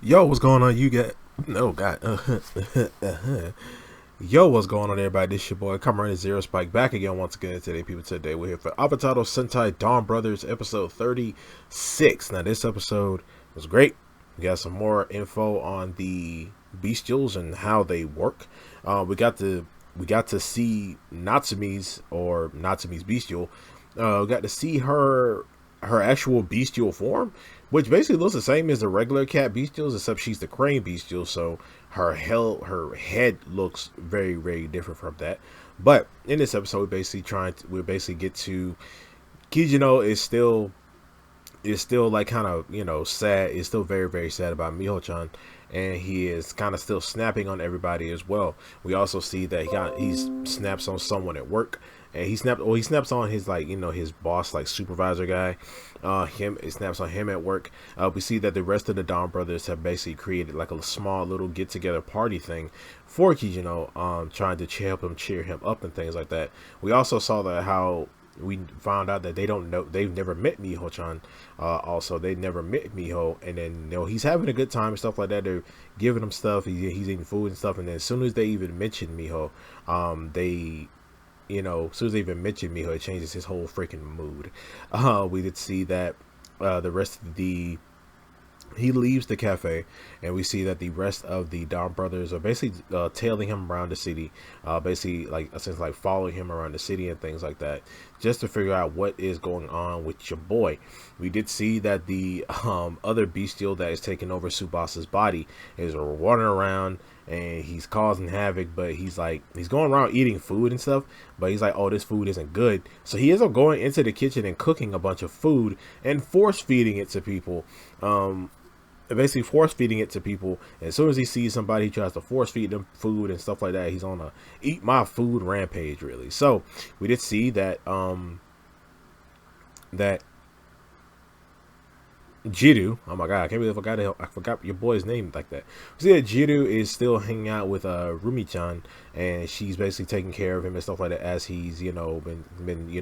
Yo, what's going on? You got no God. Yo, what's going on, everybody? This your boy Kamen Zero Spike back again once again today, people. Today we're here for Avataro Sentai Donbrothers episode 36. Now, this episode was great. We got some more info on the bestials and how they work. We got to see Natsumi's bestial. We got to see her actual bestial form, which basically looks the same as the regular cat bestials, except she's the crane bestial. So her head looks very very different from that. But in this episode, we basically get to Kijino is still like kind of sad. Is still very very sad about Miho-chan, and he is kind of still snapping on everybody as well. We also see that he snaps on someone at work, and he snaps on his his boss, like supervisor guy. It snaps on him at work. We see that the rest of the Don brothers have basically created like a small little get together party thing for Kijino, trying to help him, cheer him up and things like that. We also saw that how we found out that they've never met Miho-chan. Also, they never met Miho, and then he's having a good time and stuff like that. They're giving him stuff. He's eating food and stuff, and then as soon as they even mention Miho, as soon as they even mention Miho, it changes his whole freaking mood. We did see that the rest of the he leaves the cafe, and we see that the rest of the Don brothers are basically tailing him around the city, basically like essentially like following him around the city and things like that, just to figure out what is going on with your boy. We did see that the other bestial that is taking over Subasa's body is running around, and he's causing havoc, but he's going around eating food and stuff, but he's like, oh, this food isn't good, so he ends up going into the kitchen and cooking a bunch of food and force feeding it to people. Basically force feeding it to people. And as soon as he sees somebody, he tries to force feed them food and stuff like that. He's on a eat my food rampage, really. So we did see that that Jiru, oh my god, I can't believe I forgot your boy's name like that. We see that Jiru is still hanging out with Rumi-chan, and she's basically taking care of him and stuff like that, as he's been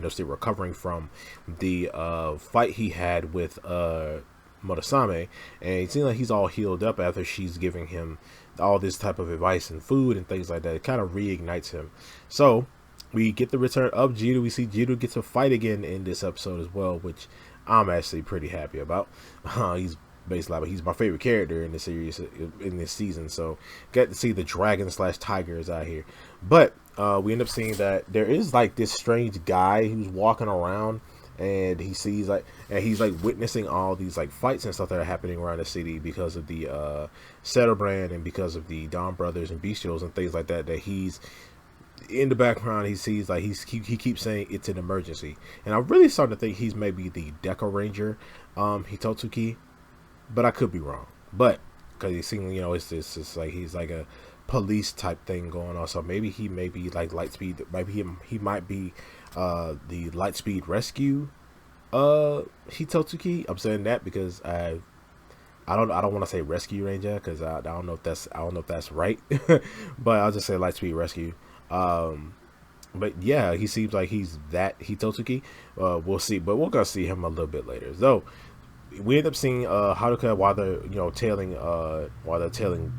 still recovering from the fight he had with Murasame, and it seems like he's all healed up after she's giving him all this type of advice and food and things like that. It kind of reignites him. So we get the return of Jiru. We see Jiru get to fight again in this episode as well, which I'm actually pretty happy about. He's basically he's my favorite character in the series in this season. So get to see the dragon slash tigers out here. But we end up seeing that there is like this strange guy who's walking around, and he sees he's witnessing all these like fights and stuff that are happening around the city because of the Brand and because of the Don brothers and bestials and things like that. That he's in the background, he sees he keeps saying it's an emergency, and I'm really starting to think he's maybe the Deco Ranger, Hitotsuki, but I could be wrong. But because he seems it's like he's like a police type thing going on, so maybe he may be like Lightspeed. Maybe he might be the Lightspeed Rescue Hitotsuki. I'm saying that because I don't want to say Rescue Ranger, because I don't know if that's right, but I'll just say Lightspeed Rescue. But yeah, he seems like he's that Hitotsuki. We'll see, but we're gonna see him a little bit later. So we end up seeing Haruka while they're tailing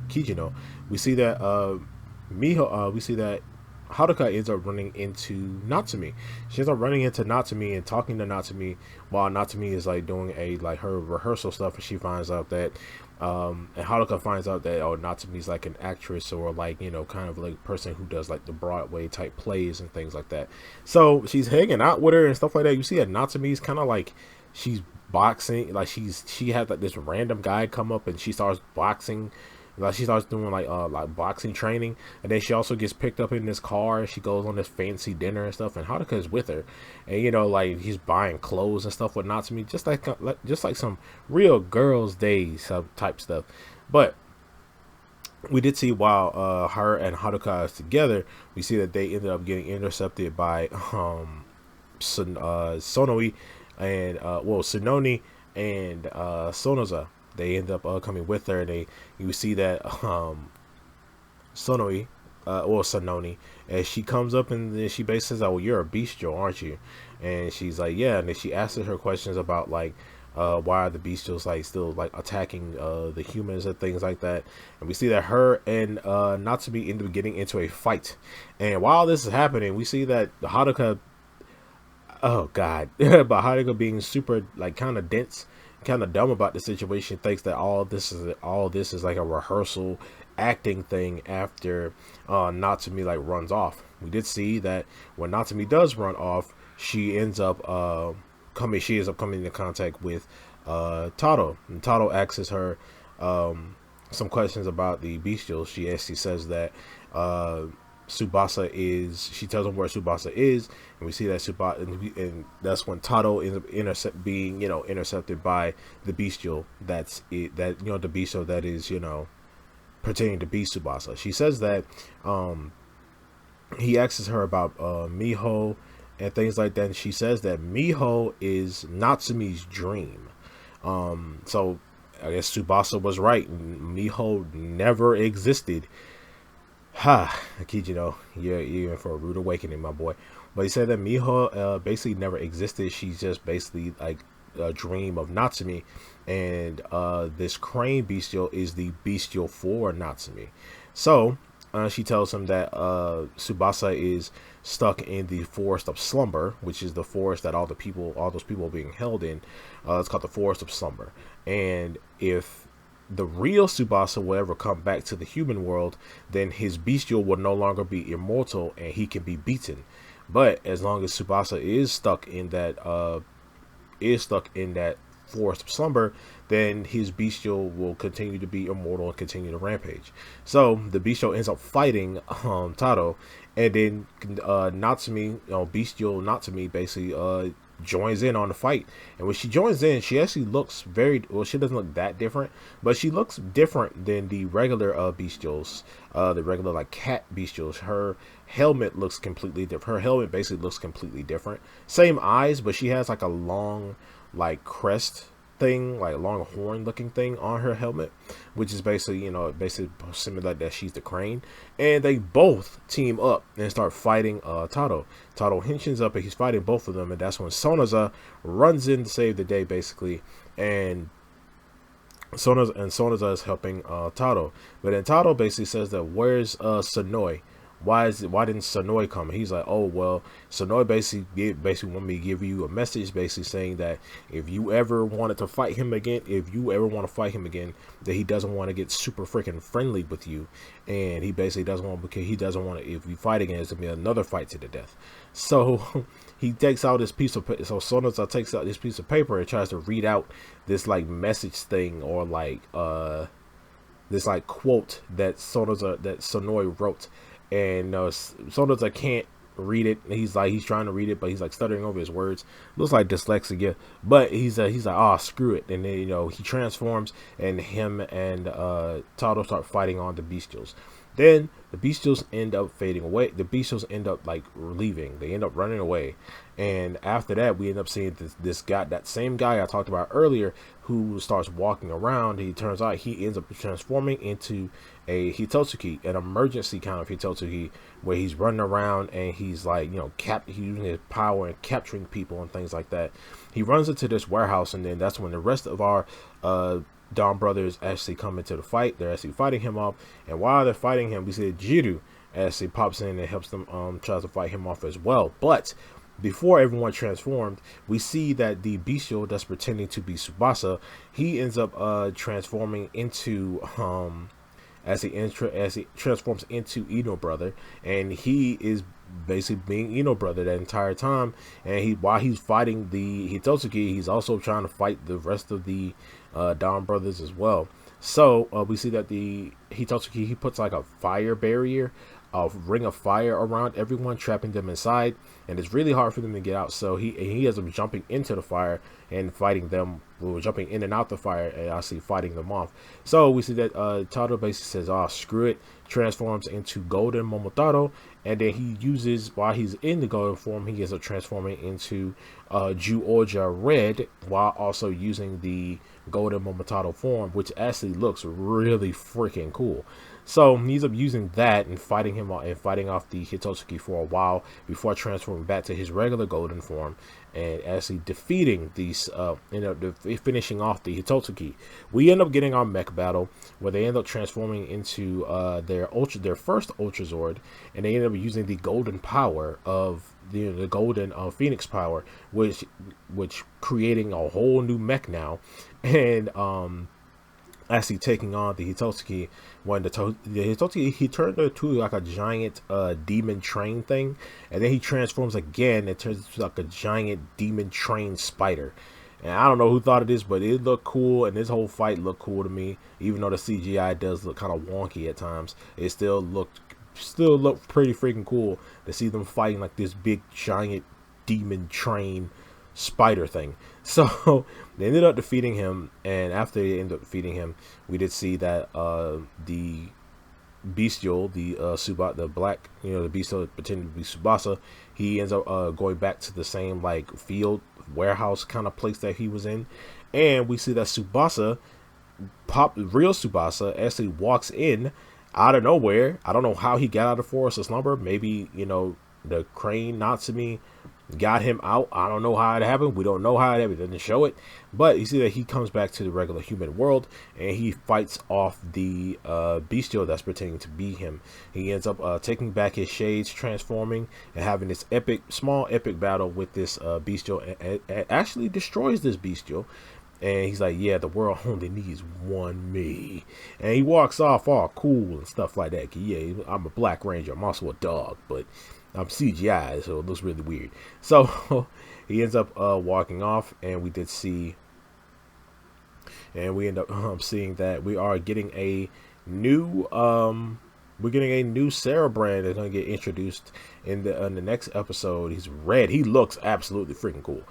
Kijino. We see that we see that Haruka ends up running into Natsumi. She ends up running into Natsumi and talking to Natsumi while Natsumi is like doing her rehearsal stuff, and she finds out that and Haruka finds out that Natsumi's like an actress, or kind of like person who does like the Broadway type plays and things like that. So she's hanging out with her and stuff like that. You see that Natsumi's kind of like she's boxing, like she has like this random guy come up and she starts boxing. Like she starts doing like boxing training, and then she also gets picked up in this car. She goes on this fancy dinner and stuff, and Haruka is with her, and he's buying clothes and stuff with Natsumi, just like some real girls' days type stuff. But we did see while her and Haruka is together, we see that they ended up getting intercepted by Sonoi and Tsunoni and Sonoza. They end up coming with her, and you see that Sonoi, or Sononi, and she comes up and then she basically says, "Oh, you're a bestial, aren't you?" And she's like, "Yeah." And then she asks her questions about why are the bestials like still like attacking the humans and things like that. And we see that her and Natsume end up getting into a fight. And while this is happening, we see that Haruka, oh god, but Haruka being super like kind of dense, kind of dumb about the situation, thinks that all this is like a rehearsal acting thing after Natsume like runs off. We did see that when Natsume does run off, she ends up coming into contact with Taro, and Taro asks her some questions about the bestials. She actually says that Tsubasa is, she tells him where Tsubasa is, and we see that Tsubasa, and that's when Taro ends up being intercepted by the bestial that's it, that the bestial that is pretending to be Tsubasa. She says that he asks her about Miho and things like that, and she says that Miho is Natsume's dream. So I guess Tsubasa was right. Miho never existed. Ha! I kid you're in for a rude awakening, my boy. But he said that Miho basically never existed. She's just basically like a dream of Natsume, and this crane bestial is the bestial for Natsume. So she tells him that Tsubasa is stuck in the forest of slumber, which is the forest that all those people are being held in. It's called the forest of slumber. And if the real Tsubasa will ever come back to the human world, then his bestial will no longer be immortal and he can be beaten. But as long as Tsubasa is stuck in that forest of slumber, then his bestial will continue to be immortal and continue to rampage. So the bestial ends up fighting Taro, and then Natsume, bestial Natsume basically joins in on the fight. And when she joins in, she actually looks she doesn't look that different, but she looks different than the regular bestials, the regular like cat bestials. Her helmet looks completely different. Her helmet basically looks completely different. Same eyes, but she has like a long like crest thing, like a long horn looking thing on her helmet, which is basically basically similar that she's the crane. And they both team up and start fighting Taro. Taro henshins up and he's fighting both of them, and that's when Sonoza runs in to save the day basically, and Sonoza is helping Taro. But then Taro basically says that, where's Sonoi? Why didn't Sonoi come? He's like, oh well, Sonoi basically want me to give you a message, basically saying that if you ever wanted to fight him again, that he doesn't want to get super freaking friendly with you, and he basically doesn't want, because he doesn't want to, if we fight again, it's gonna be another fight to the death. So he takes out this piece of Sonoza takes out this piece of paper and tries to read out this like message thing, or like this like quote that Sonoi wrote. And Sonoza can't read it. He's trying to read it, but he's like stuttering over his words. Looks like dyslexia, but he's like, oh, screw it. And then he transforms, and him and Taro start fighting on the bestials. Then the bestials end up fading away. The bestials end up like leaving. They end up running away. And after that, we end up seeing this guy, that same guy I talked about earlier, who starts walking around. He turns out he ends up transforming into a Hitotsuki, an emergency kind of Hitotsuki, where he's running around and he's like, he's using his power and capturing people and things like that. He runs into this warehouse, and then that's when the rest of our Donbrothers actually come into the fight. They're actually fighting him off, and while they're fighting him, we see Jiru actually pops in and helps them, tries to fight him off as well. But before everyone transformed, we see that the bestial that's pretending to be Tsubasa, he ends up transforming into as he transforms into Ino Brother, and he is basically being Ino Brother that entire time. And while he's fighting the Hitotsuki, he's also trying to fight the rest of the Donbrothers as well. So we see that the Hitotsuki, he puts like a fire barrier, a ring of fire around everyone, trapping them inside, and it's really hard for them to get out. So he ends up jumping into the fire and fighting them. We were jumping in and out the fire and actually fighting them off. So we see that Taro basically says, oh, screw it, transforms into Golden Momotaro, and then he uses, while he's in the golden form, he ends up transforming into Ju-Oja Red, while also using the Golden Momotaro form, which actually looks really freaking cool. So he ends up using that and fighting him and fighting off the Hitotsuki for a while before transforming back to his regular golden form. and actually defeating these, finishing off the Hitotsuki. We end up getting our mech battle where they end up transforming into their first Ultra Zord, and they end up using the golden power of the golden Phoenix power, which creating a whole new mech now, and actually taking on the Hitotsuki. When the Hitotsuki, he turned into like a giant demon train thing, and then he transforms again and turns into like a giant demon train spider. And I don't know who thought of this, but it looked cool, and this whole fight looked cool to me. Even though the CGI does look kind of wonky at times, it still looked pretty freaking cool to see them fighting like this big giant demon train spider thing. So they ended up defeating him, and after they ended up defeating him, we did see that the bestial, the black, the bestial pretending to be Tsubasa, he ends up going back to the same like field warehouse kind of place that he was in, and we see that real Tsubasa actually walks in out of nowhere. I don't know how he got out of Forest of Slumber. Maybe the crane Natsumi got him out. I don't know how it happened. We don't know how it happened. It doesn't show it. But you see that he comes back to the regular human world, and he fights off the bestial that's pretending to be him. He ends up taking back his shades, transforming, and having this small epic battle with this bestial, and actually destroys this bestial. And he's like, yeah, the world only needs one me. And he walks off all cool and stuff like that. Yeah, I'm a Black Ranger. I'm also a dog, but I'm CGI, so it looks really weird. So he ends up walking off, and we did see, and we end up seeing that we are getting a new Sarah brand that's going to get introduced in the next episode. He's red. He looks absolutely freaking cool.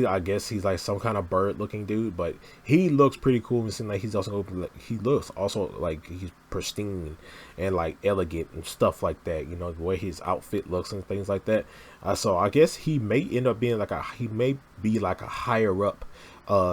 I guess he's like some kind of bird looking dude, but he looks pretty cool. It seems like he's also he looks also like he's pristine and like elegant and stuff like that. The way his outfit looks and things like that. So I guess he may end up being like a higher up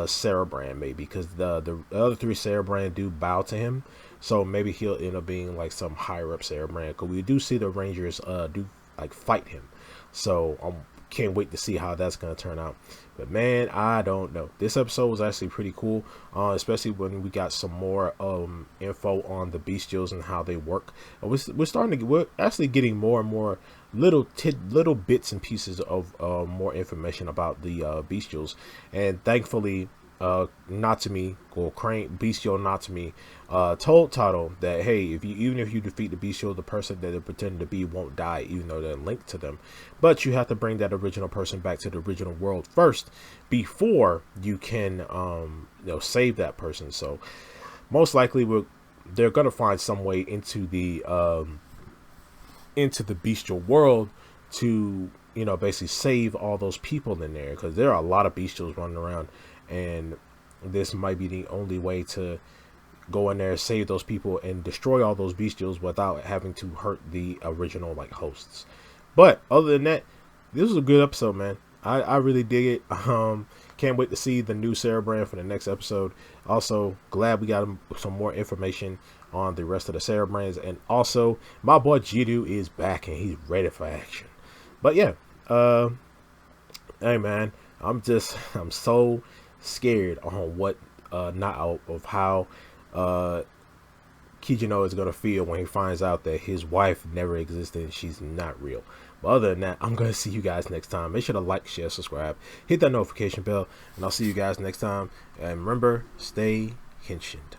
Sarah brand, maybe, because the other three Sarah brand do bow to him. So maybe he'll end up being like some higher up Sarah brand, because we do see the Rangers do like fight him. So can't wait to see how that's going to turn out. But man, I don't know. This episode was actually pretty cool, especially when we got some more info on the bestials and how they work. We're actually getting more and more little bits and pieces of more information about the bestials, and thankfully Natsumi, or Crane Bestial Natsumi, told Taro that, hey, even if you defeat the bestial, the person that they're pretending to be won't die, even though they're linked to them. But you have to bring that original person back to the original world first before you can save that person. So most likely they're gonna find some way into the bestial world to basically save all those people in there, because there are a lot of bestials running around. And this might be the only way to go in there, save those people, and destroy all those bestials without having to hurt the original hosts. But other than that, this was a good episode, man. I really dig it. Can't wait to see the new Sarah brand for the next episode. Also, glad we got some more information on the rest of the Sarah brands. And also, my boy Jiru is back, and he's ready for action. But yeah, hey man, I'm so scared on what of how Kijino is gonna feel when he finds out that his wife never existed and she's not real. But other than that, I'm gonna see you guys next time. Make sure to like, share, subscribe, hit that notification bell, and I'll see you guys next time. And remember, stay Henshin.